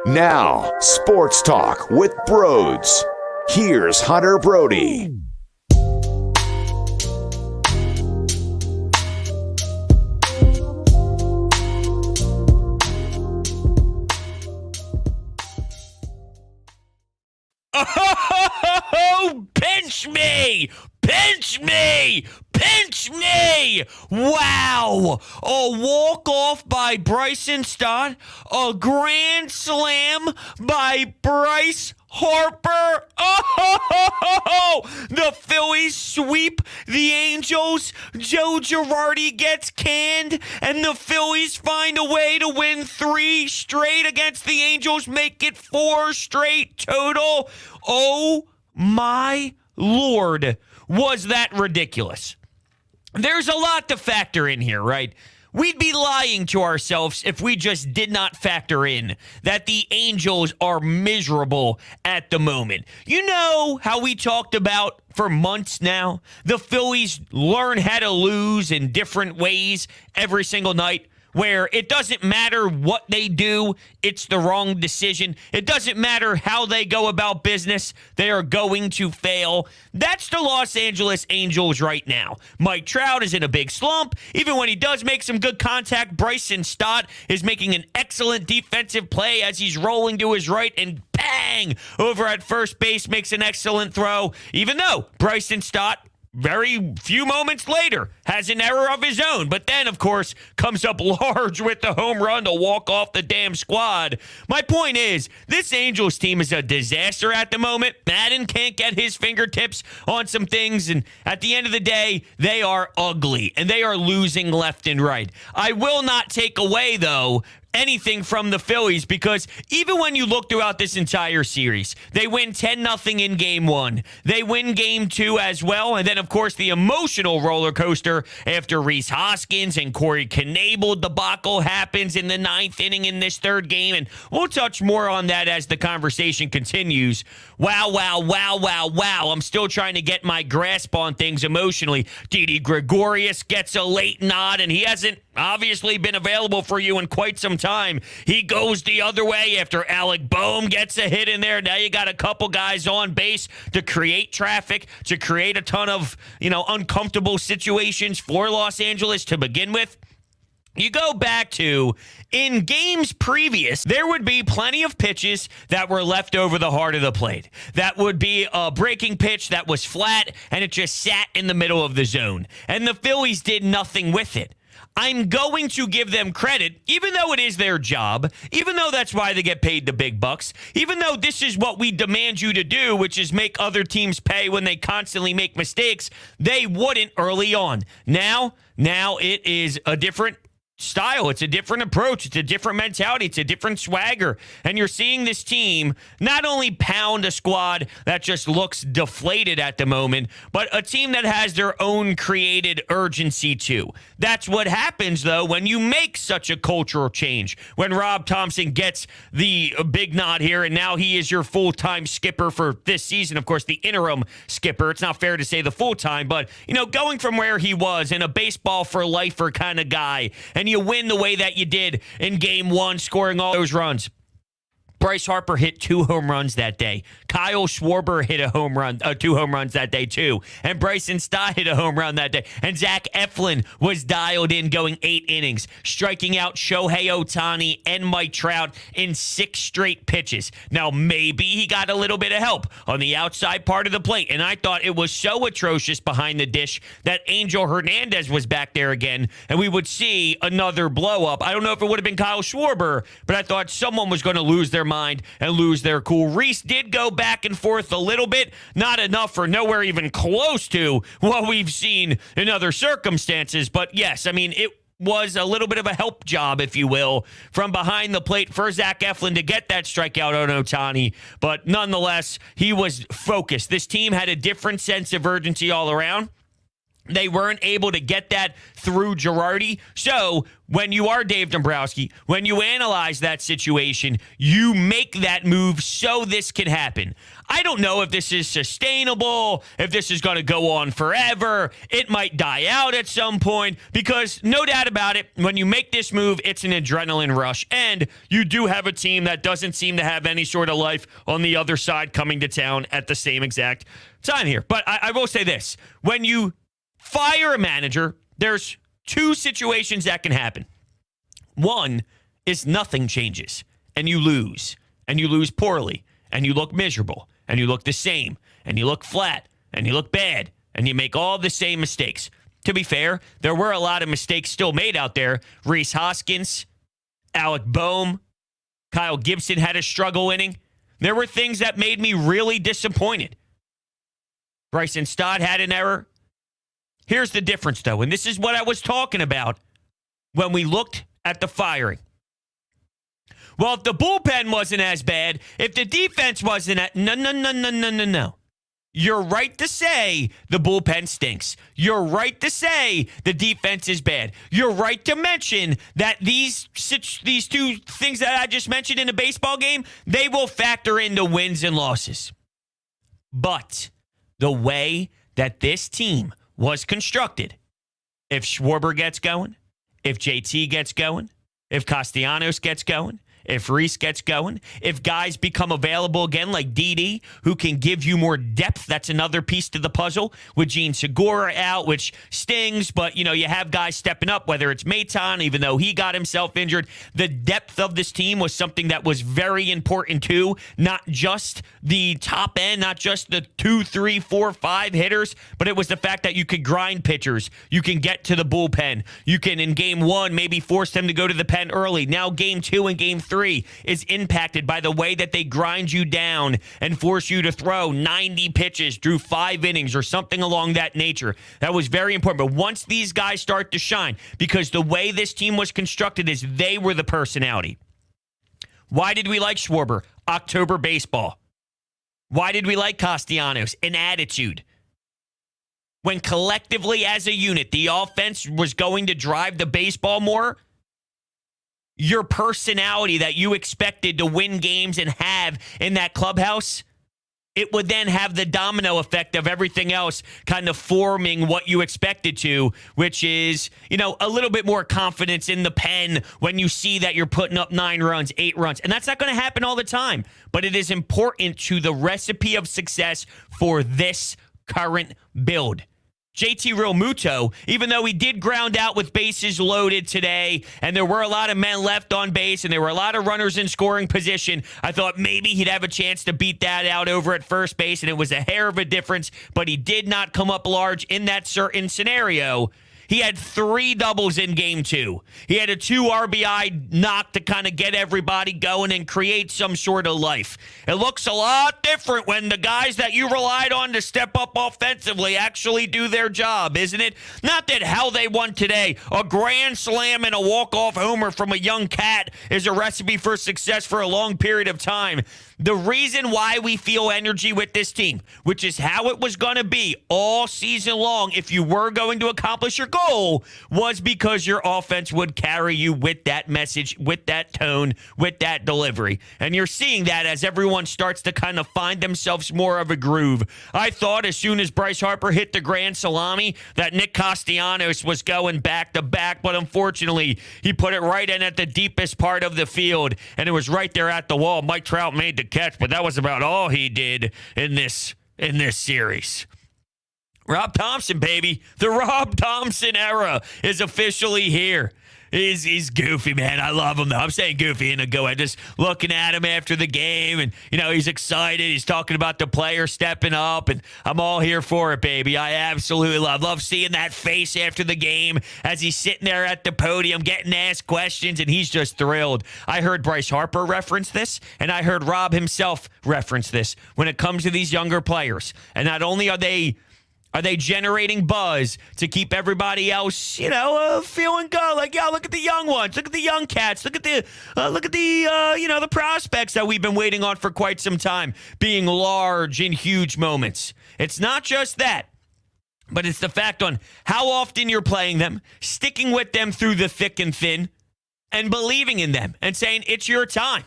Now, Sports Talk with Broads. Here's Hunter Brody. Oh, pinch me! Pinch me! Pinch me! Wow! A walk-off by Bryson Stott. A grand slam by Bryce Harper. Oh! The Phillies sweep the Angels. Joe Girardi gets canned, and the Phillies find a way to win 3 straight against the Angels, make it 4 straight total. Oh my Lord, was that ridiculous? There's a lot to factor in here, right? We'd be lying to ourselves if we just did not factor in that the Angels are miserable at the moment. You know how we talked about for months now, the Phillies learn how to lose in different ways every single night, where it doesn't matter what they do, it's the wrong decision. It doesn't matter how they go about business, they are going to fail. That's the Los Angeles Angels right now. Mike Trout is in a big slump. Even when he does make some good contact, Bryson Stott is making an excellent defensive play as he's rolling to his right and bang! Over at first base makes an excellent throw. Even though Bryson Stott, very few moments later, has an error of his own, but then, of course, comes up large with the home run to walk off the damn squad. My point is, this Angels team is a disaster at the moment. Madden can't get his fingertips on some things, and at the end of the day, they are ugly, and they are losing left and right. I will not take away, though, anything from the Phillies, because even when you look throughout this entire series, they win 10-0 in Game 1. They win Game 2 as well, and then, of course, the emotional roller coaster after Rhys Hoskins and Corey Knebel debacle happens in the 9th inning in this third game, and we'll touch more on that as the conversation continues. Wow. I'm still trying to get my grasp on things emotionally. Didi Gregorius gets a late nod, and he hasn't obviously been available for you in quite some time. He goes the other way after Alec Bohm gets a hit in there. Now you got a couple guys on base to create traffic, to create a ton of, uncomfortable situations for Los Angeles to begin with. You go back to, in games previous, there would be plenty of pitches that were left over the heart of the plate. That would be a breaking pitch that was flat, and it just sat in the middle of the zone. And the Phillies did nothing with it. I'm going to give them credit, even though it is their job, even though that's why they get paid the big bucks, even though this is what we demand you to do, which is make other teams pay when they constantly make mistakes. They wouldn't early on. Now it is a different style. It's a different approach. It's a different mentality. It's a different swagger. And you're seeing this team not only pound a squad that just looks deflated at the moment, but a team that has their own created urgency too. That's what happens, though, when you make such a cultural change. When Rob Thomson gets the big nod here, and now he is your full-time skipper for this season. Of course, the interim skipper. It's not fair to say the full-time, but, going from where he was in a baseball for lifer kind of guy, and you win the way that you did in Game 1, scoring all those runs. Bryce Harper hit 2 home runs that day. Kyle Schwarber hit a home run, 2 home runs that day too. And Bryson Stott hit a home run that day. And Zach Eflin was dialed in going 8 innings, striking out Shohei Ohtani and Mike Trout in 6 straight pitches. Now, maybe he got a little bit of help on the outside part of the plate. And I thought it was so atrocious behind the dish that Angel Hernandez was back there again, and we would see another blow up. I don't know if it would have been Kyle Schwarber, but I thought someone was going to lose their mind and lose their cool. Rhys did go back and forth a little bit, not enough or nowhere even close to what we've seen in other circumstances. But yes, it was a little bit of a help job, if you will, from behind the plate for Zach Eflin to get that strikeout on Ohtani. But nonetheless, he was focused. This team had a different sense of urgency all around. They weren't able to get that through Girardi. So when you are Dave Dombrowski, when you analyze that situation, you make that move so this can happen. I don't know if this is sustainable, if this is going to go on forever. It might die out at some point because no doubt about it, when you make this move, it's an adrenaline rush. And you do have a team that doesn't seem to have any sort of life on the other side coming to town at the same exact time here. But I will say this. When you fire a manager, there's two situations that can happen. One is nothing changes and you lose poorly and you look miserable and you look the same and you look flat and you look bad and you make all the same mistakes. To be fair, there were a lot of mistakes still made out there. Rhys Hoskins, Alec Bohm, Kyle Gibson had a struggle inning. There were things that made me really disappointed. Bryson Stott had an error. Here's the difference, though, and this is what I was talking about when we looked at the firing. Well, if the bullpen wasn't as bad, if the defense wasn't no. You're right to say the bullpen stinks. You're right to say the defense is bad. You're right to mention that these two things that I just mentioned in a baseball game, they will factor into wins and losses. But the way that this team was constructed, if Schwarber gets going, if JT gets going, if Castellanos gets going, if Rhys gets going, if guys become available again like Didi, who can give you more depth, that's another piece to the puzzle. With Gene Segura out, which stings, but, you have guys stepping up, whether it's Maton, even though he got himself injured. The depth of this team was something that was very important, too. Not just the top end, not just the 2, 3, 4, 5 hitters, but it was the fact that you could grind pitchers. You can get to the bullpen. You can, in game 1, maybe force them to go to the pen early. Now game 2 and game 3 is impacted by the way that they grind you down and force you to throw 90 pitches through 5 innings or something along that nature. That was very important. But once these guys start to shine, because the way this team was constructed is they were the personality. Why did we like Schwarber? October baseball. Why did we like Castellanos? An attitude. When collectively as a unit, the offense was going to drive the baseball more, your personality that you expected to win games and have in that clubhouse, it would then have the domino effect of everything else kind of forming what you expected to, which is, a little bit more confidence in the pen when you see that you're putting up 9 runs, 8 runs. And that's not going to happen all the time, but it is important to the recipe of success for this current build. JT Realmuto, even though he did ground out with bases loaded today, and there were a lot of men left on base, and there were a lot of runners in scoring position, I thought maybe he'd have a chance to beat that out over at first base, and it was a hair of a difference, but he did not come up large in that certain scenario. He had 3 doubles in game 2. He had a 2 RBI knock to kind of get everybody going and create some sort of life. It looks a lot different when the guys that you relied on to step up offensively actually do their job, isn't it? Not that how they won today, a grand slam and a walk-off homer from a young cat is a recipe for success for a long period of time. The reason why we feel energy with this team, which is how it was going to be all season long if you were going to accomplish your goal, was because your offense would carry you with that message, with that tone, with that delivery. And you're seeing that as everyone starts to kind of find themselves more of a groove. I thought as soon as Bryce Harper hit the grand salami that Nick Castellanos was going back to back, but unfortunately he put it right in at the deepest part of the field, and it was right there at the wall. Mike Trout made the catch, but that was about all he did in this series. Rob Thomson, baby. The Rob Thomson era is officially here. He's goofy, man. I love him, though. I'm saying goofy in a go. Just looking at him after the game, and, he's excited. He's talking about the player stepping up, and I'm all here for it, baby. I absolutely love seeing that face after the game as he's sitting there at the podium getting asked questions, and he's just thrilled. I heard Bryce Harper reference this, and I heard Rob himself reference this when it comes to these younger players. And not only are they generating buzz to keep everybody else, feeling good? Like, look at the young ones. Look at the young cats. Look at the the prospects that we've been waiting on for quite some time being large in huge moments. It's not just that. but it's the fact on how often you're playing them, sticking with them through the thick and thin, and believing in them and saying, it's your time.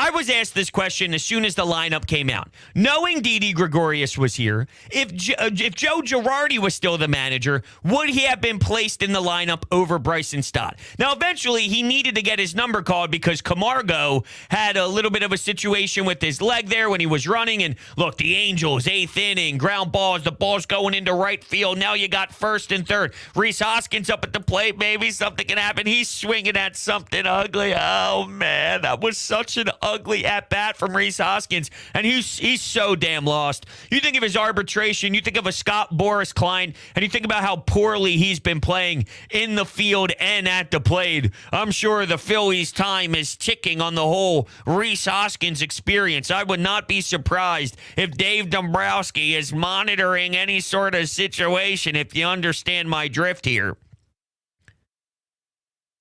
I was asked this question as soon as the lineup came out. Knowing Didi Gregorius was here, if Joe Girardi was still the manager, would he have been placed in the lineup over Bryson Stott? Now, eventually, he needed to get his number called because Camargo had a little bit of a situation with his leg there when he was running. And look, the Angels, 8th inning, ground balls, the ball's going into right field. Now you got first and third. Rhys Hoskins up at the plate. Maybe something can happen. He's swinging at something ugly. Oh, man, that was such an ugly at-bat from Rhys Hoskins, and he's so damn lost. You think of his arbitration, you think of a Scott Boras Klein, and you think about how poorly he's been playing in the field and at the plate. I'm sure the Phillies' time is ticking on the whole Rhys Hoskins experience. I would not be surprised if Dave Dombrowski is monitoring any sort of situation, if you understand my drift here.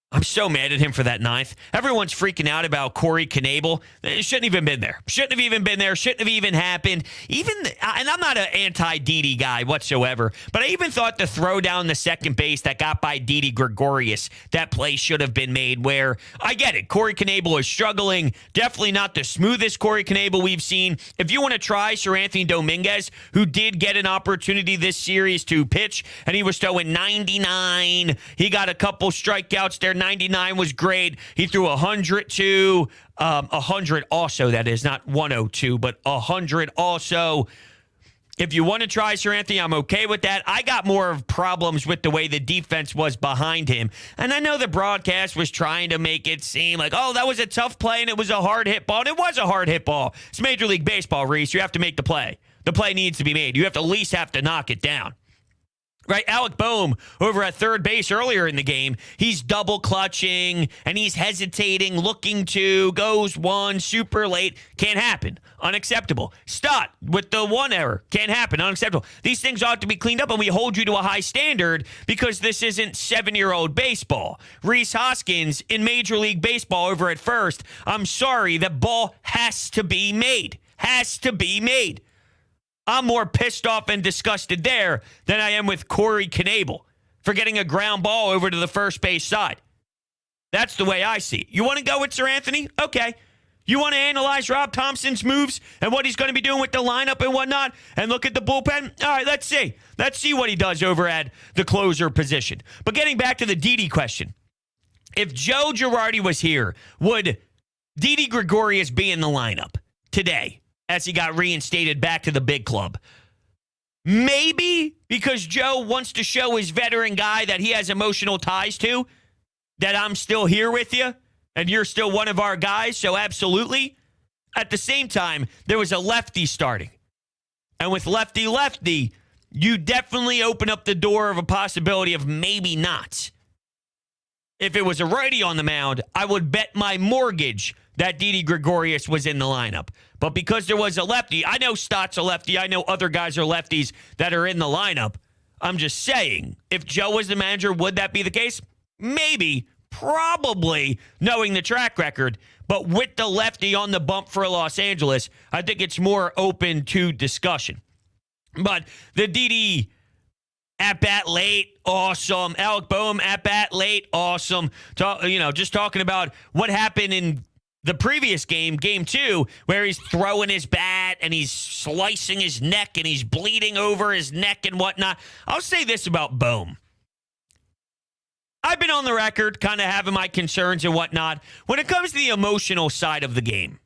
I'm so mad at him for that ninth. Everyone's freaking out about Corey Knebel. It shouldn't even been there. Shouldn't have even been there. Shouldn't have even happened. And I'm not an anti-Didi guy whatsoever, but I even thought the throw down the second base that got by Didi Gregorius, that play should have been made where, I get it, Corey Knebel is struggling. Definitely not the smoothest Corey Knebel we've seen. If you want to try Sir Anthony Dominguez, who did get an opportunity this series to pitch, and he was throwing 99. He got a couple strikeouts there. 99 was great. He threw 102, 100 also, that is, not 102, but 100 also. If you want to try Sir Anthony, I'm okay with that. I got more of problems with the way the defense was behind him. And I know the broadcast was trying to make it seem like, oh, that was a tough play and it was a hard hit ball. And it was a hard hit ball. It's Major League Baseball, Reese. You have to make the play. The play needs to be made. You have to at least have to knock it down. Right, Alec Bohm over at third base earlier in the game, he's double clutching and he's hesitating, looking to, goes one, super late, can't happen, unacceptable. Stott with the one error, can't happen, unacceptable. These things ought to be cleaned up and we hold you to a high standard because this isn't 7-year-old baseball. Rhys Hoskins in Major League Baseball over at first, I'm sorry, that ball has to be made, has to be made. I'm more pissed off and disgusted there than I am with Corey Knebel for getting a ground ball over to the first base side. That's the way I see it. You want to go with Sir Anthony? Okay. You want to analyze Rob Thomson's moves and what he's going to be doing with the lineup and whatnot and look at the bullpen? All right, let's see. Let's see what he does over at the closer position. But getting back to the Didi question, if Joe Girardi was here, would Didi Gregorius be in the lineup today as he got reinstated back to the big club? Maybe because Joe wants to show his veteran guy that he has emotional ties to, that I'm still here with you and you're still one of our guys, so absolutely. At the same time, there was a lefty starting. And with lefty, you definitely open up the door of a possibility of maybe not. If it was a righty on the mound, I would bet my mortgage that Didi Gregorius was in the lineup. But because there was a lefty, I know Stott's a lefty. I know other guys are lefties that are in the lineup. I'm just saying, if Joe was the manager, would that be the case? Maybe, probably, knowing the track record. But with the lefty on the bump for Los Angeles, I think it's more open to discussion. But the Didi at-bat late, awesome. Alec Bohm at-bat late, awesome. Just talking about what happened in the previous game, game 2, where he's throwing his bat and he's slicing his neck and he's bleeding over his neck and whatnot. I'll say this about Bohm. I've been on the record kind of having my concerns and whatnot. When it comes to the emotional side of the game,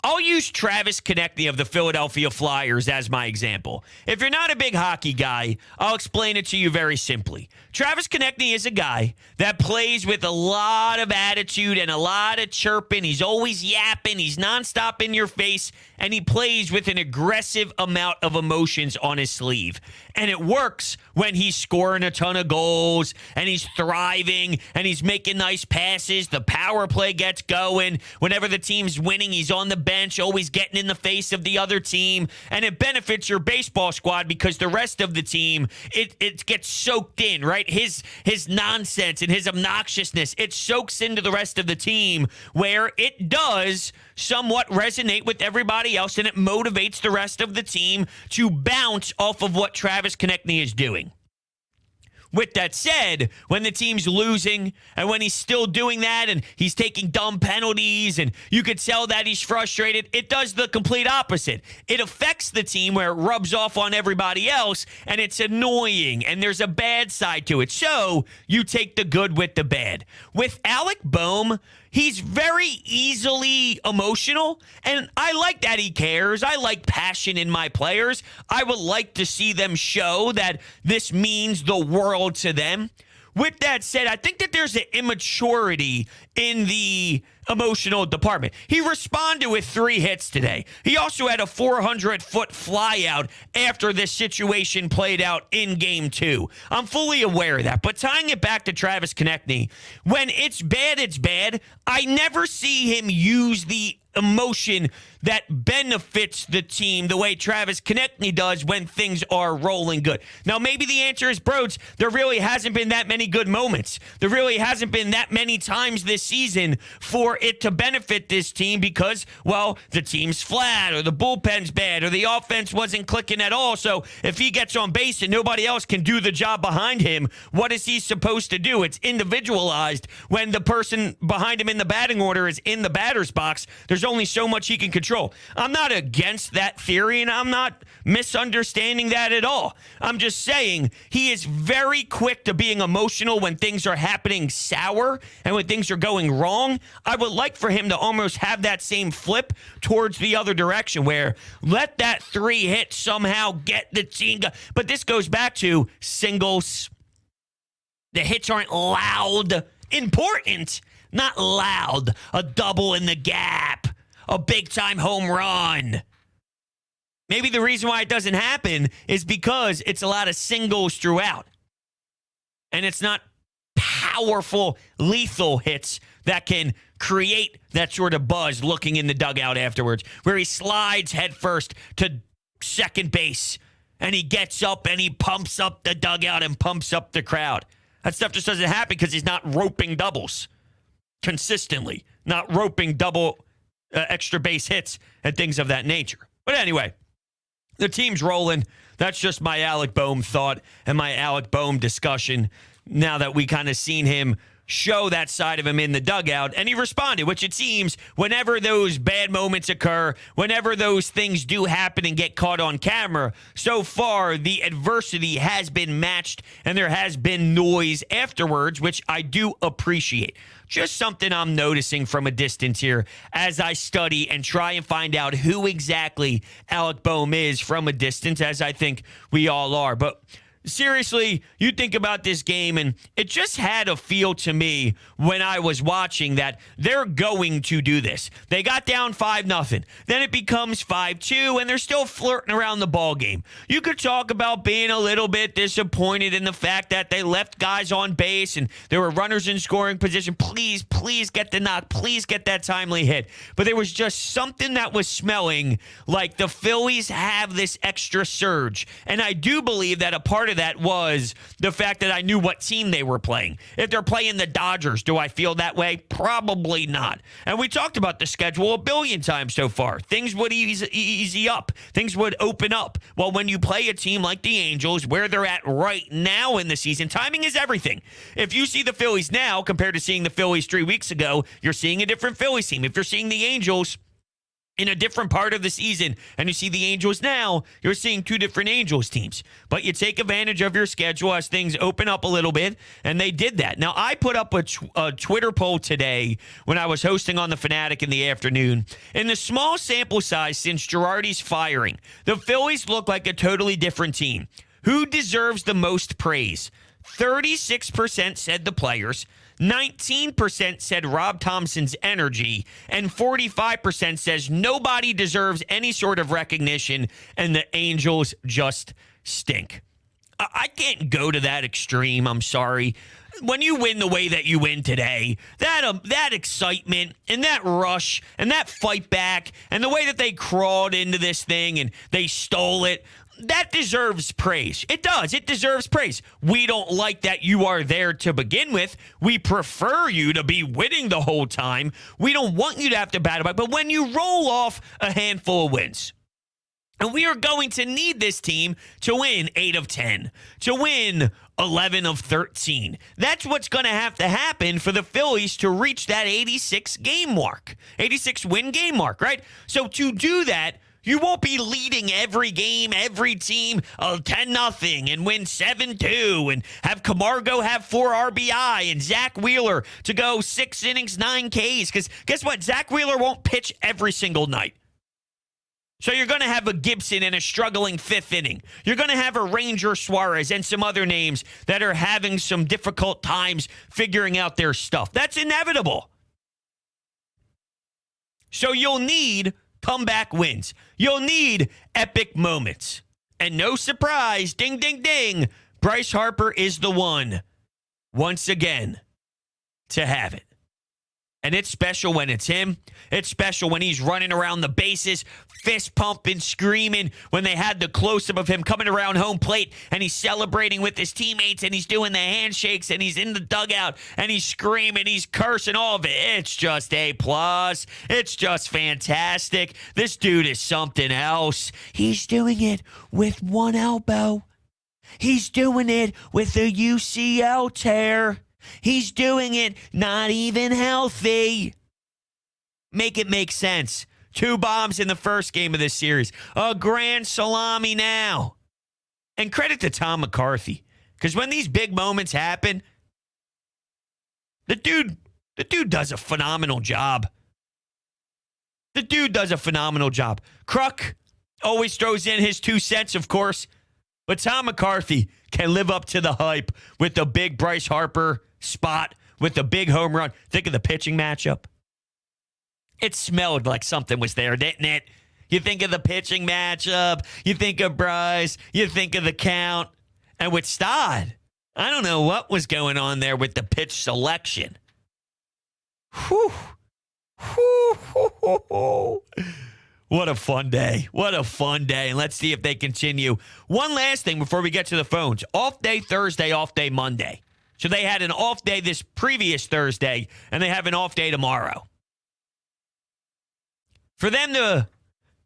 I'll use Travis Konechny of the Philadelphia Flyers as my example. If you're not a big hockey guy, I'll explain it to you very simply. Travis Konechny is a guy that plays with a lot of attitude and a lot of chirping. He's always yapping. He's nonstop in your face. And he plays with an aggressive amount of emotions on his sleeve. And it works when he's scoring a ton of goals and he's thriving and he's making nice passes. The power play gets going. Whenever the team's winning, he's on the bench bench, always getting in the face of the other team, and it benefits your baseball squad because the rest of the team, it gets soaked in, right? His nonsense and his obnoxiousness, it soaks into the rest of the team where it does somewhat resonate with everybody else, and it motivates the rest of the team to bounce off of what Travis Konechny is doing. With that said, when the team's losing and when he's still doing that and he's taking dumb penalties and you could tell that he's frustrated, it does the complete opposite. It affects the team where it rubs off on everybody else and it's annoying and there's a bad side to it. So you take the good with the bad. With Alec Bohm, he's very easily emotional, and I like that he cares. I like passion in my players. I would like to see them show that this means the world to them. With that said, I think that there's an immaturity in the emotional department. He responded with 3 hits today. He also had a 400-foot fly out after this situation played out in Game 2. I'm fully aware of that. But tying it back to Travis Konechny, when it's bad, it's bad. I never see him use the emotion that benefits the team the way Travis Konechny does when things are rolling good. Now, maybe the answer is, Broads, there really hasn't been that many good moments. There really hasn't been that many times this season for it to benefit this team because, well, the team's flat or the bullpen's bad or the offense wasn't clicking at all. So if he gets on base and nobody else can do the job behind him, what is he supposed to do? It's individualized. When the person behind him in the batting order is in the batter's box, there's only so much he can control. I'm not against that theory, and I'm not misunderstanding that at all. I'm just saying he is very quick to being emotional when things are happening sour and when things are going wrong. I would like for him to almost have that same flip towards the other direction where let that 3 hit somehow get the team. But this goes back to singles. The hits aren't loud. Important, not loud. A double in the gap. A big-time home run. Maybe the reason why it doesn't happen is because it's a lot of singles throughout. And it's not powerful, lethal hits that can create that sort of buzz looking in the dugout afterwards, where he slides headfirst to second base, and he gets up and he pumps up the dugout and pumps up the crowd. That stuff just doesn't happen because he's not roping doubles consistently, not roping double extra base hits and things of that nature. But anyway, the team's rolling. That's just my Alec Bohm thought and my Alec Bohm discussion now that we kind of seen him show that side of him in the dugout, and he responded, which it seems whenever those bad moments occur, whenever those things do happen and get caught on camera, so far the adversity has been matched and there has been noise afterwards, which I do appreciate. Just something I'm noticing from a distance here as I study and try and find out who exactly Alec Bohm is from a distance, as I think we all are. But seriously, you think about this game, and it just had a feel to me when I was watching that they're going to do this. They got down 5-0. Then it becomes 5-2, and they're still flirting around the ball game. You could talk about being a little bit disappointed in the fact that they left guys on base and there were runners in scoring position. Please get the knock. Please get that timely hit. But there was just something that was smelling like the Phillies have this extra surge. And I do believe that a part of that was the fact that I knew what team they were playing. If they're playing the Dodgers, do I feel that way? Probably not. And we talked about the schedule a billion times so far. Things would easy up. Things would open up. Well, when you play a team like the Angels, where they're at right now in the season, timing is everything. If you see the Phillies now compared to seeing the Phillies 3 weeks ago, you're seeing a different Phillies team. If you're seeing the Angels in a different part of the season, and you see the Angels now, you're seeing 2 different Angels teams. But you take advantage of your schedule as things open up a little bit, and they did that. Now, I put up a Twitter poll today when I was hosting on The Fanatic in the afternoon. In the small sample size since Girardi's firing, the Phillies look like a totally different team. Who deserves the most praise? 36% said the players, 19% said Rob Thomson's energy, and 45% says nobody deserves any sort of recognition and the Angels just stink. I can't go to that extreme. I'm sorry. when you win the way that you win today, that excitement and that rush and that fight back and the way that they crawled into this thing and they stole it, that deserves praise. It does. It deserves praise. We don't like that you are there to begin with. We prefer you to be winning the whole time. We don't want you to have to battle back. But when you roll off a handful of wins, and we are going to need this team to win 8 of 10, to win 11 of 13. That's what's going to have to happen for the Phillies to reach that 86 win game mark, right? So to do that, you won't be leading every game, every team 10-0 and win 7-2 and have Camargo have 4 RBI and Zach Wheeler to go 6 innings, 9 Ks. Because guess what? Zach Wheeler won't pitch every single night. So you're going to have a Gibson in a struggling 5th inning. You're going to have a Ranger Suarez and some other names that are having some difficult times figuring out their stuff. That's inevitable. So you'll need comeback wins. You'll need epic moments. And no surprise, ding, ding, ding, Bryce Harper is the one, once again, to have it. And it's special when it's him. It's special when he's running around the bases, fist pumping, screaming, when they had the close-up of him coming around home plate and he's celebrating with his teammates and he's doing the handshakes and he's in the dugout and he's screaming, he's cursing, all of it. It's just A+. It's just fantastic. This dude is something else. He's doing it with one elbow. He's doing it with a UCL tear. He's doing it not even healthy. Make it make sense. 2 bombs in the first game of this series. A grand salami now. And credit to Tom McCarthy. Because when these big moments happen, the dude does a phenomenal job. The dude does a phenomenal job. Kruk always throws in his 2 cents, of course. But Tom McCarthy can live up to the hype with the big Bryce Harper spot, with the big home run. Think of the pitching matchup. It smelled like something was there, didn't it? You think of the pitching matchup, you think of Bryce, you think of the count. And with Stott, I don't know what was going on there with the pitch selection. Whew. Whew. What a fun day. What a fun day. And let's see if they continue. One last thing before we get to the phones. Off day Thursday, off day Monday. So they had an off day this previous Thursday, and they have an off day tomorrow. For them to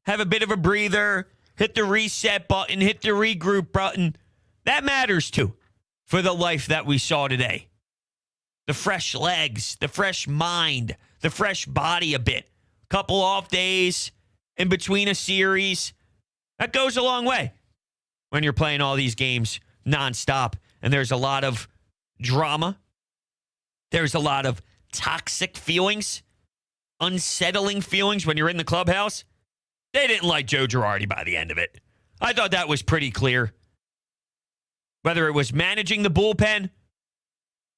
have a bit of a breather, hit the reset button, hit the regroup button, that matters too for the life that we saw today. The fresh legs, the fresh mind, the fresh body a bit. Couple off days in between a series. That goes a long way when you're playing all these games nonstop. And there's a lot of drama. There's a lot of toxic feelings, unsettling feelings when you're in the clubhouse. They didn't like Joe Girardi by the end of it. I thought that was pretty clear. Whether it was managing the bullpen,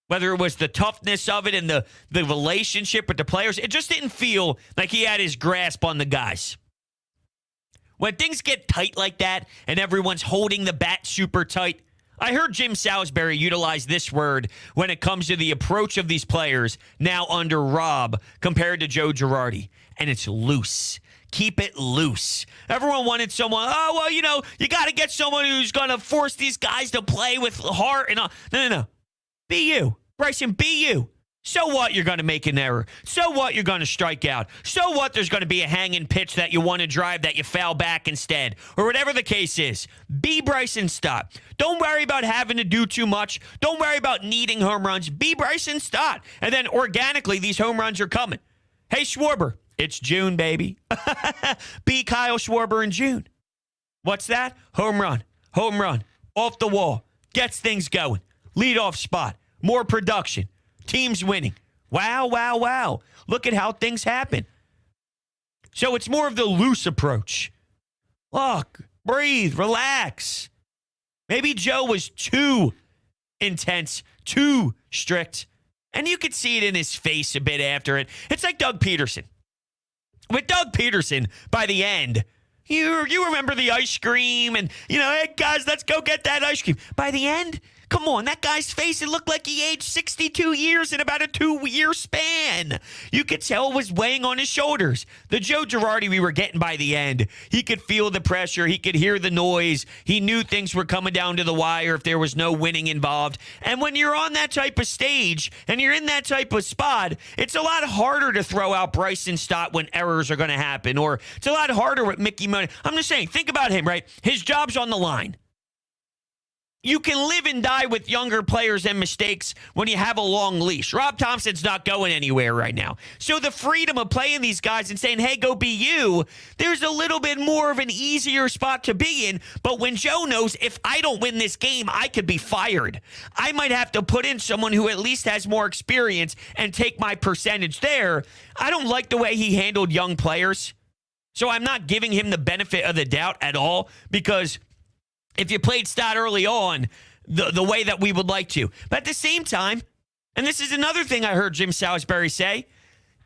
whether it was the toughness of it and the relationship with the players, it just didn't feel like he had his grasp on the guys. When things get tight like that and everyone's holding the bat super tight, I heard Jim Salisbury utilize this word when it comes to the approach of these players now under Rob compared to Joe Girardi, and it's loose. Keep it loose. Everyone wanted someone, you got to get someone who's going to force these guys to play with heart and all. No. Be you. Bryson, be you. So what you're going to make an error? So what you're going to strike out? So what there's going to be a hanging pitch that you want to drive that you foul back instead? Or whatever the case is. Be Bryson Stott. Don't worry about having to do too much. Don't worry about needing home runs. Be Bryson Stott. And then organically, these home runs are coming. Hey, Schwarber, it's June, baby. Be Kyle Schwarber in June. What's that? Home run. Home run. Off the wall. Gets things going. Leadoff spot. More production. Teams winning. Wow. Look at how things happen. So it's more of the loose approach. Look, breathe, relax. Maybe Joe was too intense, too strict. And you could see it in his face a bit after it. It's like Doug Peterson. With Doug Peterson, by the end, you remember the ice cream and, hey, guys, let's go get that ice cream. By the end, Come on, that guy's face, it looked like he aged 62 years in about a 2-year span. You could tell it was weighing on his shoulders. The Joe Girardi we were getting by the end, he could feel the pressure. He could hear the noise. He knew things were coming down to the wire if there was no winning involved. And when you're on that type of stage and you're in that type of spot, it's a lot harder to throw out Bryson Stott when errors are going to happen, or it's a lot harder with Mickey Money. I'm just saying, think about him, right? His job's on the line. You can live and die with younger players and mistakes when you have a long leash. Rob Thomson's not going anywhere right now. So the freedom of playing these guys and saying, hey, go be you, there's a little bit more of an easier spot to be in. But when Joe knows, if I don't win this game, I could be fired. I might have to put in someone who at least has more experience and take my percentage there. I don't like the way he handled young players. So I'm not giving him the benefit of the doubt at all, because if you played Stott early on the way that we would like to. But at the same time, and this is another thing I heard Jim Salisbury say,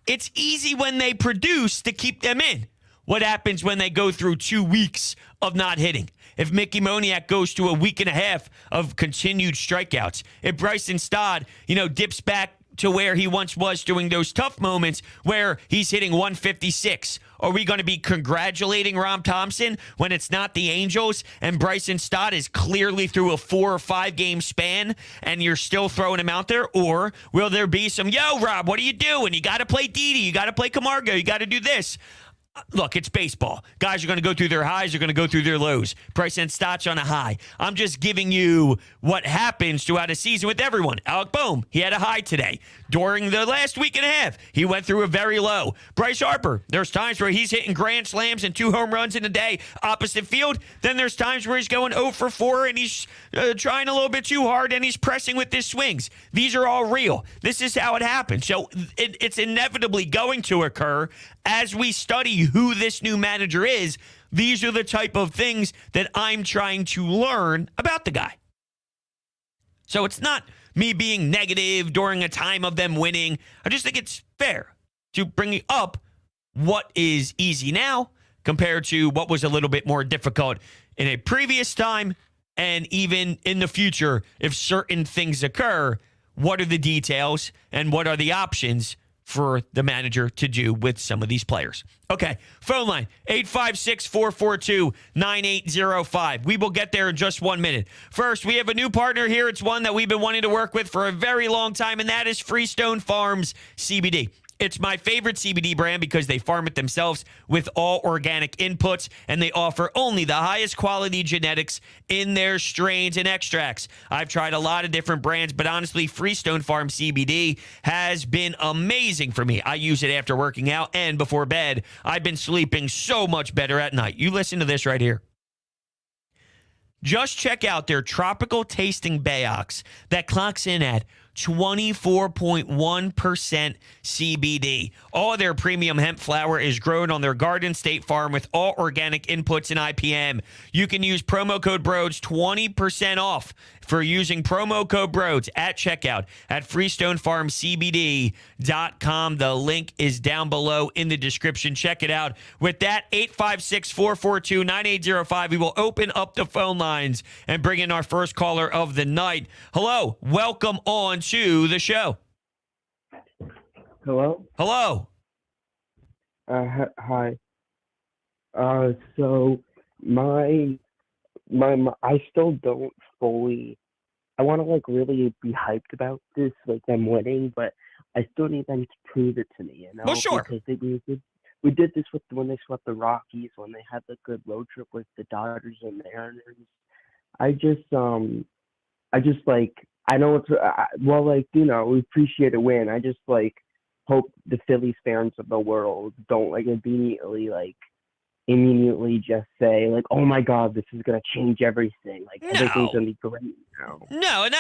it's easy when they produce to keep them in. What happens when they go through 2 weeks of not hitting? If Mickey Moniak goes to a week and a half of continued strikeouts, if Bryson Stott, dips back to where he once was during those tough moments where he's hitting 156. Are we going to be congratulating Rob Thomson when it's not the Angels and Bryson Stott is clearly through a 4 or 5 game span and you're still throwing him out there? Or will there be some, yo, Rob, what are you doing? You got to play Didi. You got to play Camargo. You got to do this. Look, it's baseball. Guys are going to go through their highs. They're going to go through their lows. Bryson Stott's on a high. I'm just giving you what happens throughout a season with everyone. Alec Bohm, he had a high today. During the last week and a half, he went through a very low. Bryce Harper, there's times where he's hitting grand slams and 2 home runs in a day opposite field. Then there's times where he's going 0 for 4 and he's trying a little bit too hard and he's pressing with his swings. These are all real. This is how it happens. So it's inevitably going to occur as we study who this new manager is. These are the type of things that I'm trying to learn about the guy. So it's not me being negative during a time of them winning. I just think it's fair to bring up what is easy now compared to what was a little bit more difficult in a previous time, and even in the future, if certain things occur, what are the details and what are the options for the manager to do with some of these players. Okay, phone line, 856-442-9805. We will get there in just 1 minute. First, we have a new partner here. It's one that we've been wanting to work with for a very long time, and that is Freestone Farms CBD. It's my favorite CBD brand because they farm it themselves with all organic inputs, and they offer only the highest quality genetics in their strains and extracts. I've tried a lot of different brands, but honestly, Freestone Farm CBD has been amazing for me. I use it after working out and before bed. I've been sleeping so much better at night. You listen to this right here. Just check out their tropical tasting Bayox that clocks in at 24.1% CBD. All their premium hemp flower is grown on their Garden State farm with all organic inputs and IPM. You can use promo code BROADS 20% off for using promo code BROADS at checkout at FreestoneFarmCBD.com. The link is down below in the description. Check it out. With that, 856-442-9805. We will open up the phone lines and bring in our first caller of the night. Hello. Welcome on to the show. Hello? Hello. Hi. So my I still don't fully. I want to really be hyped about this, them winning, but I still need them to prove it to me. Well, sure. Because we did this when they swept the Rockies, when they had the good road trip with the Dodgers and the Mariners. I know it's we appreciate a win. I just hope the Phillies fans of the world don't immediately just say oh my God, this is gonna change everything. Everything's gonna be great now. No, and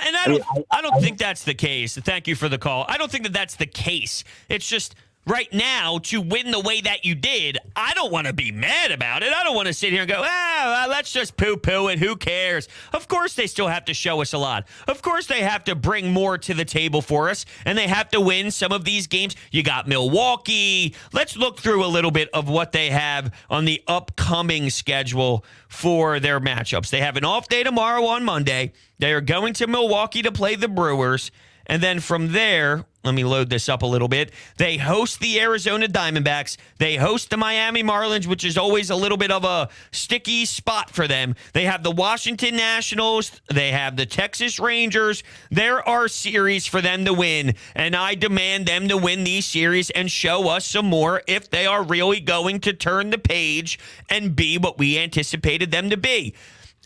I don't think that's the case. Thank you for the call. I don't think that that's the case. It's just right now to win the way that you did, I don't want to be mad about it. I don't want to sit here and go, let's just poo-poo it. Who cares? Of course they still have to show us a lot. Of course they have to bring more to the table for us, and they have to win some of these games. You got Milwaukee. Let's look through a little bit of what they have on the upcoming schedule for their matchups. They have an off day tomorrow on Monday. They are going to Milwaukee to play the Brewers. And then from there, let me load this up a little bit. They host the Arizona Diamondbacks. They host the Miami Marlins, which is always a little bit of a sticky spot for them. They have the Washington Nationals. They have the Texas Rangers. There are series for them to win, and I demand them to win these series and show us some more if they are really going to turn the page and be what we anticipated them to be.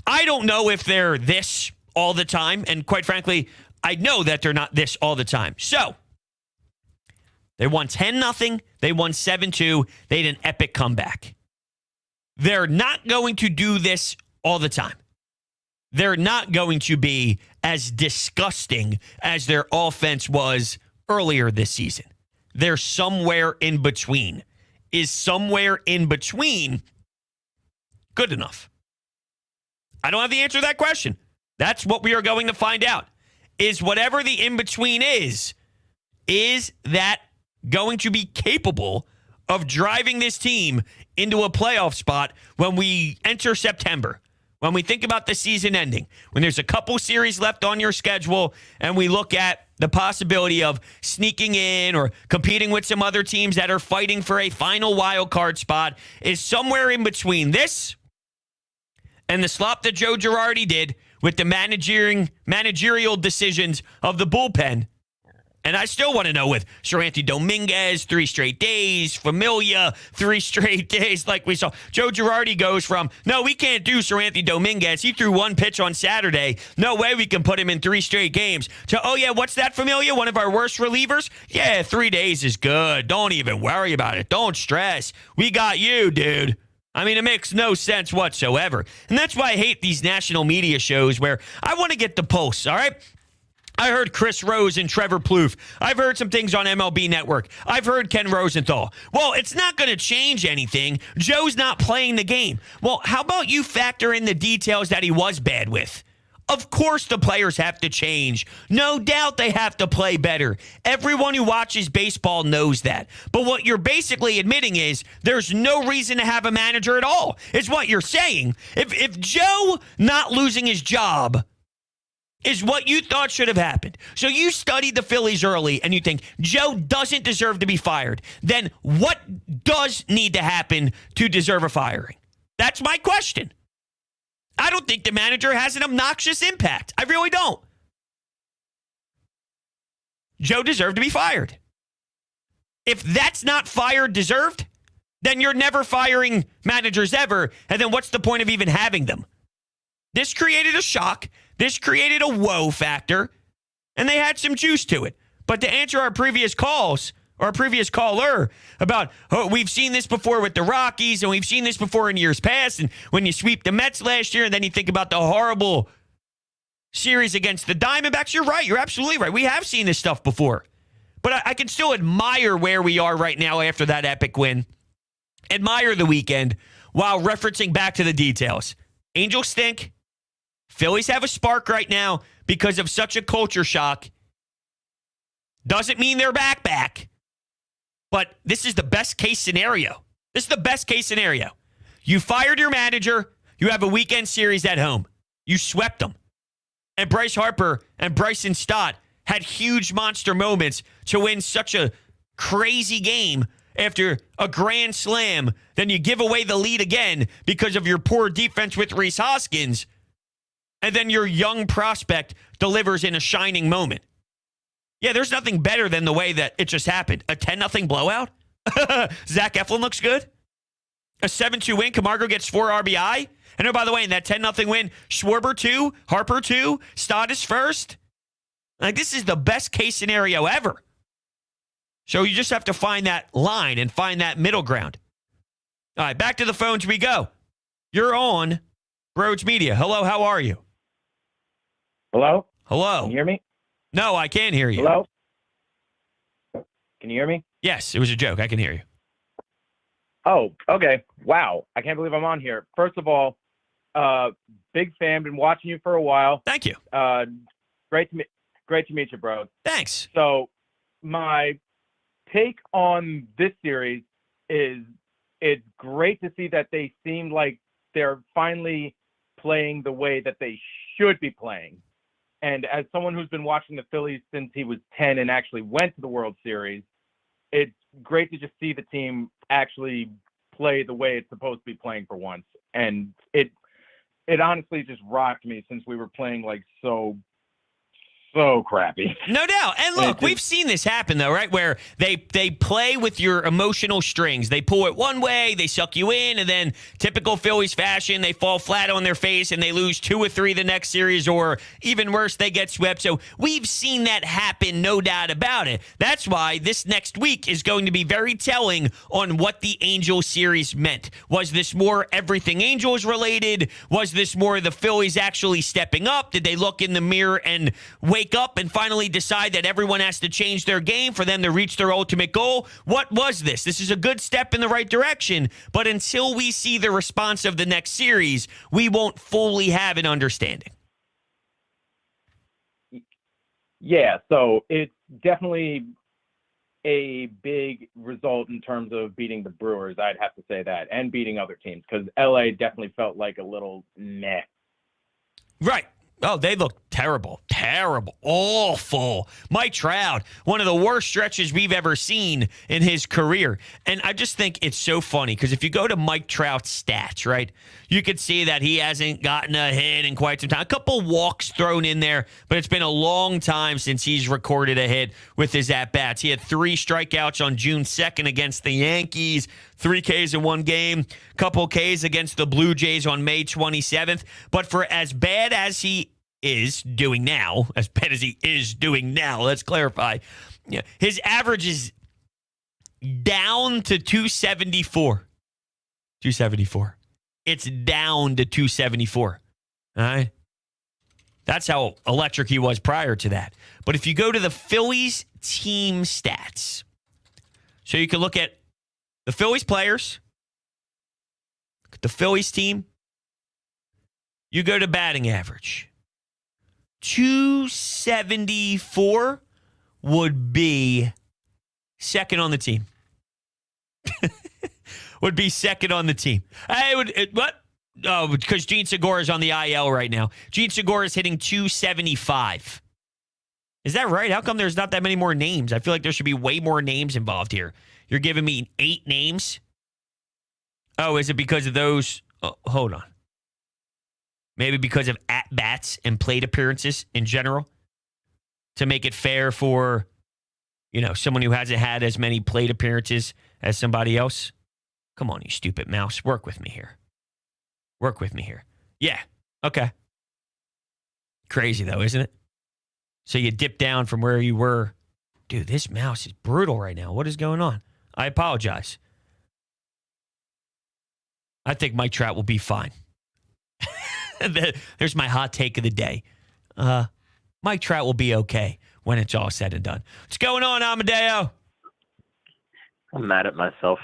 I don't know if they're this all the time, and quite frankly, I know that they're not this all the time. So, they won 10-0. They won 7-2. They had an epic comeback. They're not going to do this all the time. They're not going to be as disgusting as their offense was earlier this season. They're somewhere in between. Is somewhere in between good enough? I don't have the answer to that question. That's what we are going to find out. Is whatever the in-between is that going to be capable of driving this team into a playoff spot when we enter September, when we think about the season ending, when there's a couple series left on your schedule, and we look at the possibility of sneaking in or competing with some other teams that are fighting for a final wild card spot, is somewhere in between this and the slop that Joe Girardi did with the managerial decisions of the bullpen. And I still want to know with Seranthony Dominguez, 3 straight days, Familia, 3 straight days, like we saw. Joe Girardi goes from, no, we can't do Seranthony Dominguez. He threw 1 pitch on Saturday. No way we can put him in 3 straight games. To, oh, yeah, what's that, Familia? One of our worst relievers? Yeah, 3 days is good. Don't even worry about it. Don't stress. We got you, dude. I mean, it makes no sense whatsoever. And that's why I hate these national media shows where I want to get the pulse, all right? I heard Chris Rose and Trevor Plouffe. I've heard some things on MLB Network. I've heard Ken Rosenthal. Well, it's not going to change anything. Joe's not playing the game. Well, how about you factor in the details that he was bad with? Of course the players have to change. No doubt they have to play better. Everyone who watches baseball knows that. But what you're basically admitting is there's no reason to have a manager at all, is what you're saying. If Joe not losing his job is what you thought should have happened, so you studied the Phillies early and you think Joe doesn't deserve to be fired, then what does need to happen to deserve a firing? That's my question. I don't think the manager has an obnoxious impact. I really don't. Joe deserved to be fired. If that's not fired deserved, then you're never firing managers ever, and then what's the point of even having them? This created a shock. This created a whoa factor, and they had some juice to it. But to answer our previous calls, or previous caller, about, oh, we've seen this before with the Rockies, and we've seen this before in years past, and when you sweep the Mets last year, and then you think about the horrible series against the Diamondbacks, you're right. You're absolutely right. We have seen this stuff before. But I can still admire where we are right now after that epic win. Admire the weekend while referencing back to the details. Angels stink. Phillies have a spark right now because of such a culture shock. Doesn't mean they're back. But this is the best case scenario. This is the best case scenario. You fired your manager. You have a weekend series at home. You swept them. And Bryce Harper and Bryson Stott had huge monster moments to win such a crazy game after a grand slam. Then you give away the lead again because of your poor defense with Rhys Hoskins. And then your young prospect delivers in a shining moment. Yeah, there's nothing better than the way that it just happened. A 10-0 blowout. Zach Eflin looks good. A 7-2 win. Camargo gets 4 RBI. And oh, by the way, in that 10-0 win, Schwarber 2, Harper 2, Stott is first. Like, this is the best case scenario ever. So you just have to find that line and find that middle ground. All right, back to the phones we go. You're on Broads Media. Hello, how are you? Hello? Hello. Can you hear me? No, I can't hear you. Hello? Can you hear me? Yes, it was a joke. I can hear you. Oh, okay. Wow. I can't believe I'm on here. First of all, big fan. Been watching you for a while. Thank you. Great to meet you, bro. Thanks. So my take on this series is it's great to see that they seem like they're finally playing the way that they should be playing. And as someone who's been watching the Phillies since he was 10 and actually went to the World Series, it's great to just see the team actually play the way it's supposed to be playing for once. And it honestly just rocked me since we were playing like so crappy. No doubt. And look, we've seen this happen, though, right? Where they play with your emotional strings. They pull it one way, they suck you in, and then typical Phillies fashion, they fall flat on their face and they lose 2 or 3 the next series, or even worse, they get swept. So we've seen that happen, no doubt about it. That's why this next week is going to be very telling on what the Angels series meant. Was this more everything Angels related? Was this more the Phillies actually stepping up? Did they look in the mirror and wake up and finally decide that everyone has to change their game for them to reach their ultimate goal? What was this? This is a good step in the right direction, but until we see the response of the next series, we won't fully have an understanding. Yeah, so it's definitely a big result in terms of beating the Brewers, I'd have to say that, and beating other teams, because LA definitely felt like a little meh. Right. Oh, they look terrible, awful. Mike Trout, one of the worst stretches we've ever seen in his career. And I just think it's so funny because if you go to Mike Trout's stats, right, you could see that he hasn't gotten a hit in quite some time. A couple walks thrown in there, but it's been a long time since he's recorded a hit with his at-bats. He had 3 strikeouts on June 2nd against the Yankees, 3 Ks in one game, couple Ks against the Blue Jays on May 27th. But for as bad as he is doing now, let's clarify, his average is down to 274. It's down to 274. All right? That's how electric he was prior to that. But if you go to the Phillies team stats, so you can look at the Phillies players, look at the Phillies team, you go to batting average. 274 would be second on the team. What? Oh, because Gene Segura is on the IL right now. Gene Segura is hitting 275. Is that right? How come there's not that many more names? I feel like there should be way more names involved here. You're giving me 8 names? Oh, is it because of those? Oh, hold on. Maybe because of at-bats and plate appearances in general to make it fair for, someone who hasn't had as many plate appearances as somebody else. Come on, you stupid mouse. Work with me here. Yeah. Okay. Crazy, though, isn't it? So you dip down from where you were. Dude, this mouse is brutal right now. What is going on? I apologize. I think Mike Trout will be fine. There's my hot take of the day. Mike Trout will be okay when it's all said and done. What's going on, Amadeo? I'm mad at myself.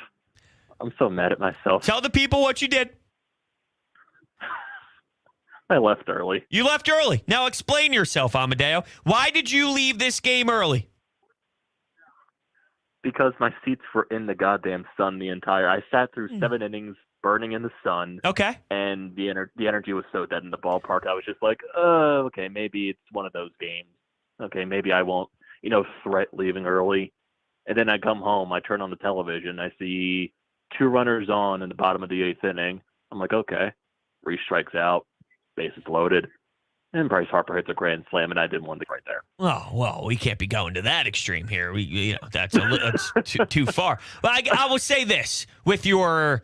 I'm so mad at myself. Tell the people what you did. I left early. You left early. Now explain yourself, Amadeo. Why did you leave this game early? Because my seats were in the goddamn sun I sat through 7 innings burning in the sun. Okay. And the energy was so dead in the ballpark. I was just like, okay, maybe it's one of those games. Okay, maybe I won't, threat leaving early. And then I come home, I turn on the television, I see 2 runners on in the bottom of the 8th inning. I'm like, okay, 3 strikes out, bases loaded. And Bryce Harper hits a grand slam, and I didn't want to right there. Oh, well, we can't be going to that extreme here. That's too far. But I will say this. With your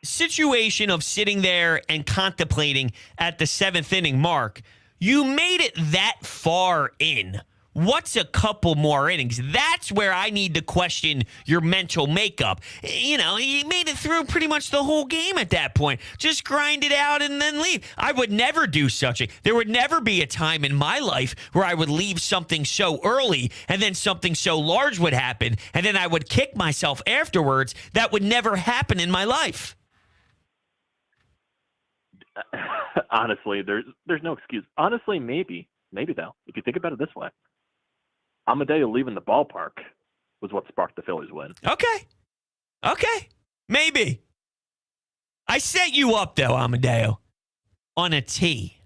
situation of sitting there and contemplating at the 7th inning mark, you made it that far in what's a couple more innings? That's where I need to question your mental makeup. You know, you made it through pretty much the whole game at that point. Just grind it out and then leave. I would never do such a. There would never be a time in my life where I would leave something so early and then something so large would happen and then I would kick myself afterwards. That would never happen in my life. Honestly, there's no excuse. Honestly, maybe though, if you think about it this way, Amadeo leaving the ballpark was what sparked the Phillies win. Okay, maybe. I set you up though, Amadeo, on a tee.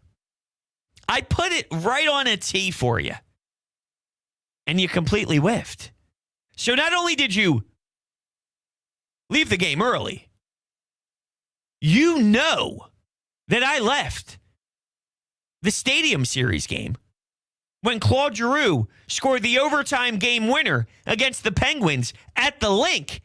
I put it right on a tee for you, and you completely whiffed. So not only did you leave the game early, you know that I left the Stadium Series game when Claude Giroux scored the overtime game winner against the Penguins at the Link,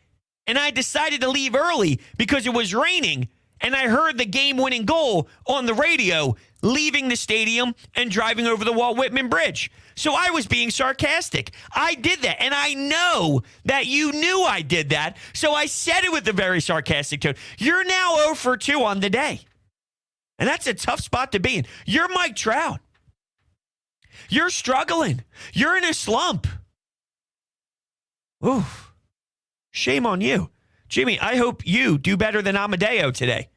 and I decided to leave early because it was raining, and I heard the game-winning goal on the radio leaving the stadium and driving over the Walt Whitman Bridge. So I was being sarcastic. I did that, and I know that you knew I did that, so I said it with a very sarcastic tone. You're now 0 for 2 on the day. And that's a tough spot to be in. You're Mike Trout. You're struggling. You're in a slump. Ooh, shame on you. Jimmy, I hope you do better than Amadeo today.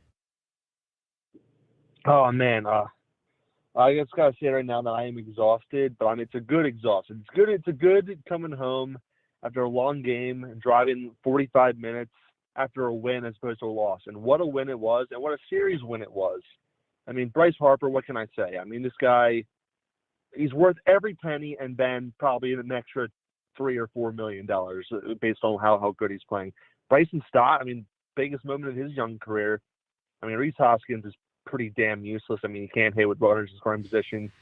Oh, man. I just got to say right now that I am exhausted, but it's a good exhaustion. It's a good coming home after a long game and driving 45 minutes after a win as opposed to a loss. And what a win it was, and what a series win it was. I mean, Bryce Harper, what can I say? I mean, this guy, he's worth every penny and then probably an extra $3 or $4 million based on how good he's playing. Bryson Stott, I mean, biggest moment in his young career. I mean, Rhys Hoskins is pretty damn useless. I mean, he can't hit with runners in scoring position.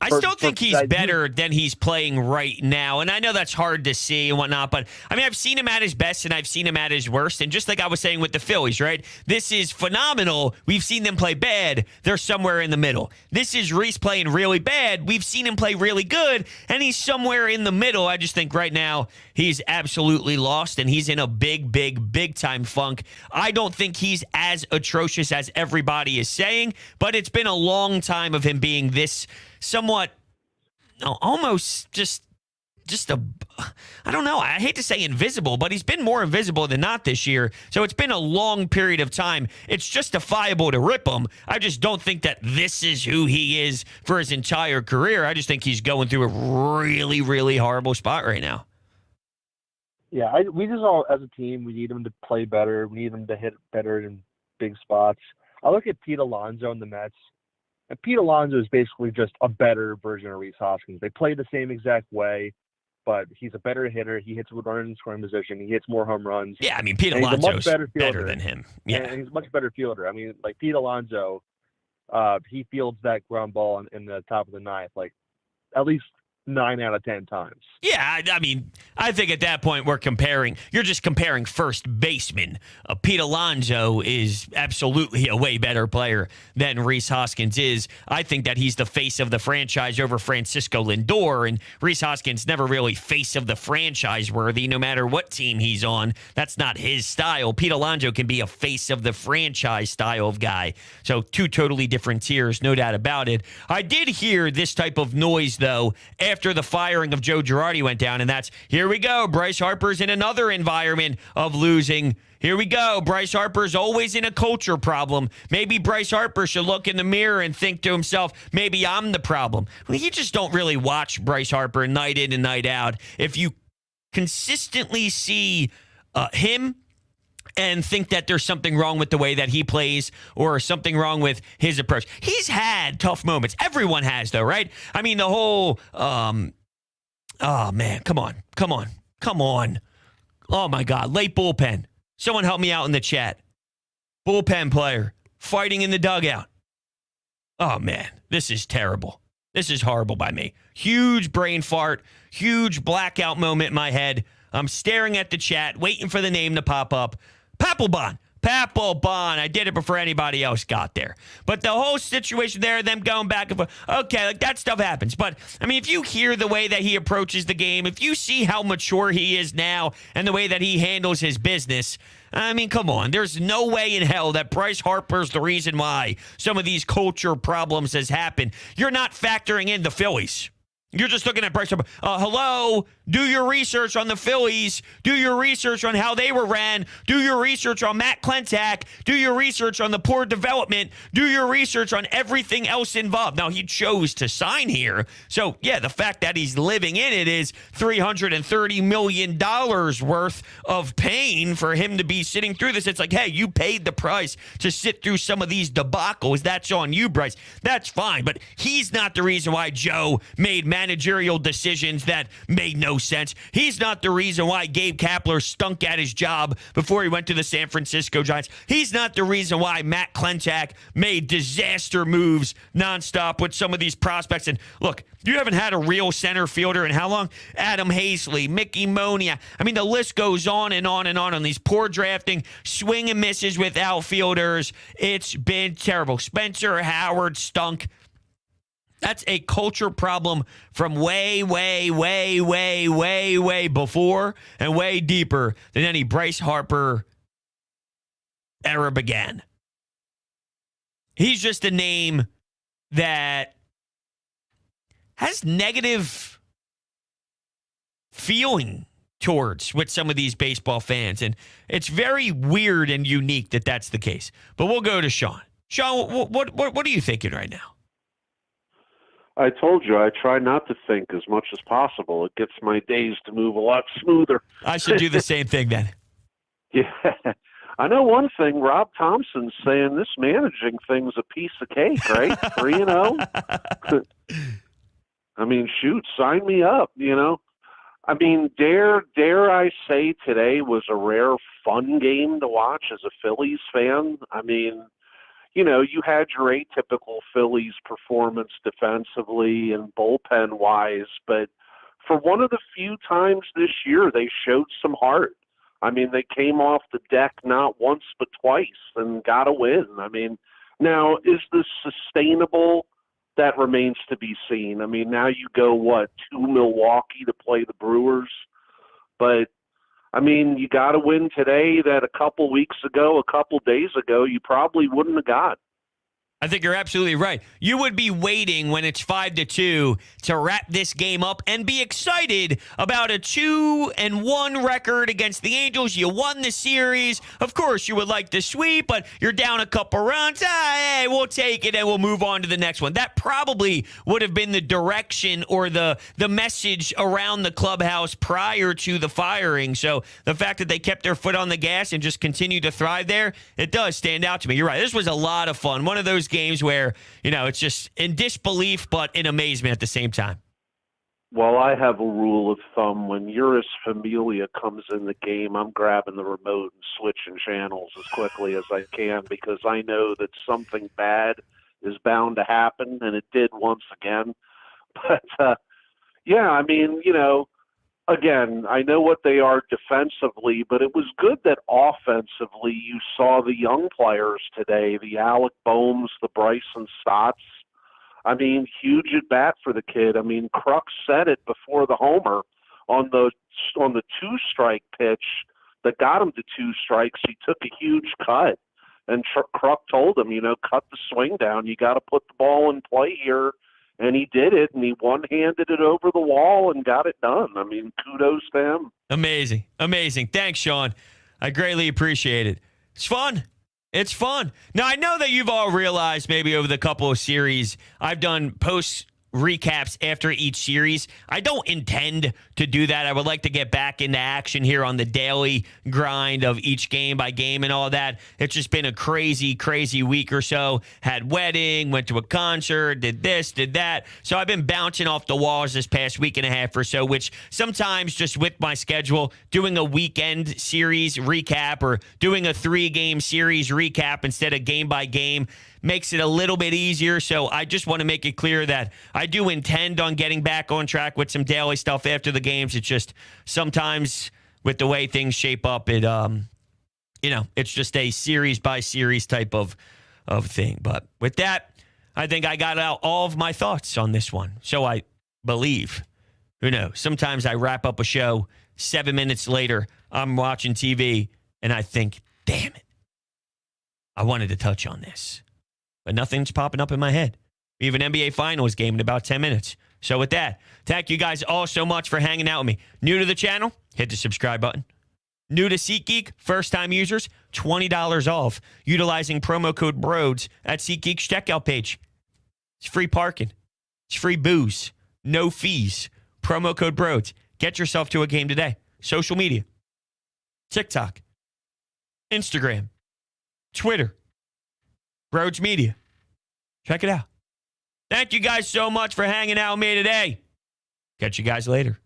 I still think he's better than he's playing right now. And I know that's hard to see and whatnot, but I mean, I've seen him at his best and I've seen him at his worst. And just like I was saying with the Phillies, right? This is phenomenal. We've seen them play bad. They're somewhere in the middle. This is Rhys playing really bad. We've seen him play really good, and he's somewhere in the middle. I just think right now he's absolutely lost, and he's in a big time funk. I don't think he's as atrocious as everybody is saying, but it's been a long time of him being this somewhat, almost just a, I don't know, I hate to say invisible, but he's been more invisible than not this year. So it's been a long period of time. It's justifiable to rip him. I just don't think that this is who he is for his entire career. I just think he's going through a really horrible spot right now. Yeah, we just all, as a team, we need him to play better. We need him to hit better in big spots. I look at Pete Alonso in the Mets. And Pete Alonso is basically just a better version of Rhys Hoskins. They play the same exact way, but he's a better hitter. He hits with runners in scoring position. He hits more home runs. Yeah, I mean, Pete Alonso's better than him. Yeah, and he's a much better fielder. I mean, like Pete Alonso, he fields that ground ball in the top of the ninth, like at least 9 out of 10 times. Yeah, I mean, I think at that point you're just comparing first baseman. Pete Alonso is absolutely a way better player than Rhys Hoskins is. I think that he's the face of the franchise over Francisco Lindor, and Rhys Hoskins never really face of the franchise worthy no matter what team he's on. That's not his style. Pete Alonso can be a face of the franchise style of guy. So 2 totally different tiers, no doubt about it. I did hear this type of noise, though, after the firing of Joe Girardi went down, and that's, here we go, Bryce Harper's in another environment of losing. Here we go, Bryce Harper's always in a culture problem. Maybe Bryce Harper should look in the mirror and think to himself, maybe I'm the problem. Well, you just don't really watch Bryce Harper night in and night out. If you consistently see him and think that there's something wrong with the way that he plays or something wrong with his approach. He's had tough moments. Everyone has, though, right? I mean, the whole, oh, man, come on. Oh, my God, late bullpen. Someone help me out in the chat. Bullpen player fighting in the dugout. Oh, man, this is terrible. This is horrible by me. Huge brain fart, huge blackout moment in my head. I'm staring at the chat, waiting for the name to pop up. Papelbon. Papal Bond. I did it before anybody else got there. But the whole situation there, them going back and forth, okay, like that stuff happens. But, I mean, if you hear the way that he approaches the game, if you see how mature he is now and the way that he handles his business, I mean, come on. There's no way in hell that Bryce Harper's the reason why some of these culture problems has happened. You're not factoring in the Phillies. You're just looking at Bryce Harper. Hello, do your research on the Phillies. Do your research on how they were ran. Do your research on Matt Klentak. Do your research on the poor development. Do your research on everything else involved. Now, he chose to sign here. So, yeah, the fact that he's living in it is $330 million worth of pain for him to be sitting through this. It's like, hey, you paid the price to sit through some of these debacles. That's on you, Bryce. That's fine. But he's not the reason why Joe made managerial decisions that made no sense. He's not the reason why Gabe Kapler stunk at his job before he went to the San Francisco Giants. He's not the reason why Matt Klentak made disaster moves nonstop with some of these prospects. And look, you haven't had a real center fielder in how long? Adam Hazley, Mickey Monia. I mean, the list goes on and on and on these poor drafting, swing and misses with outfielders. It's been terrible. Spencer Howard stunk. That's a culture problem from way, way, way, way, way, way before and way deeper than any Bryce Harper era began. He's just a name that has negative feeling towards with some of these baseball fans. And it's very weird and unique that that's the case. But we'll go to Sean. Sean, what are you thinking right now? I told you I try not to think as much as possible. It gets my days to move a lot smoother. I should do the same thing then. Yeah. I know one thing. Rob Thomson's saying this managing thing's a piece of cake, right? 3-0. I mean, shoot, sign me up, you know. I mean, dare I say today was a rare fun game to watch as a Phillies fan. I mean, you know, you had your atypical Phillies performance defensively and bullpen-wise, but for one of the few times this year they showed some heart. I mean, they came off the deck not once but twice and got a win. I mean, now, is this sustainable? That remains to be seen. I mean, now you go, to Milwaukee to play the Brewers? But I mean, you got to win today that a couple weeks ago, a couple days ago, you probably wouldn't have got. I think you're absolutely right. You would be waiting when it's 5-2 to wrap this game up and be excited about a 2-1 record against the Angels. You won the series. Of course, you would like to sweep, but you're down a couple runs. Hey, we'll take it and we'll move on to the next one. That probably would have been the direction or the message around the clubhouse prior to the firing. So the fact that they kept their foot on the gas and just continued to thrive there, it does stand out to me. You're right. This was a lot of fun. One of those games where, you know, it's just in disbelief but in amazement at the same time. Well, I have a rule of thumb. When Urus Familia comes in the game, I'm grabbing the remote and switching channels as quickly as I can because I know that something bad is bound to happen, and it did once again. But, yeah, I mean, you know, again, I know what they are defensively, but it was good that offensively you saw the young players today, the Alec Bohms, the Bryson Stotts. I mean, huge at bat for the kid. I mean, Kruk said it before the homer on the two-strike pitch that got him to 2 strikes. He took a huge cut, and Kruk told him, you know, cut the swing down. You got to put the ball in play here. And he did it, and he one-handed it over the wall and got it done. I mean, kudos to him. Amazing. Amazing. Thanks, Sean. I greatly appreciate it. It's fun. It's fun. Now, I know that you've all realized maybe over the couple of series, I've done post recaps after each series. I don't intend to do that. I would like to get back into action here on the daily grind of each game by game and all that. It's just been a crazy, crazy week or so. Had wedding, went to a concert, did this, did that. So I've been bouncing off the walls this past week and a half or so, which sometimes just with my schedule, doing a weekend series recap or doing a 3-game series recap instead of game by game makes it a little bit easier. So I just want to make it clear that I do intend on getting back on track with some daily stuff after the games. It's just sometimes with the way things shape up, it it's just a series by series type of thing. But with that, I think I got out all of my thoughts on this one. So I believe. Who knows? Sometimes I wrap up a show, 7 minutes later, I'm watching TV, and I think, damn it, I wanted to touch on this. But nothing's popping up in my head. We have an NBA Finals game in about 10 minutes. So with that, thank you guys all so much for hanging out with me. New to the channel, hit the subscribe button. New to SeatGeek, first-time users, $20 off, utilizing promo code BROADS at SeatGeek's checkout page. It's free parking. It's free booze. No fees. Promo code BROADS. Get yourself to a game today. Social media. TikTok. Instagram. Twitter. Broads Media. Check it out. Thank you guys so much for hanging out with me today. Catch you guys later.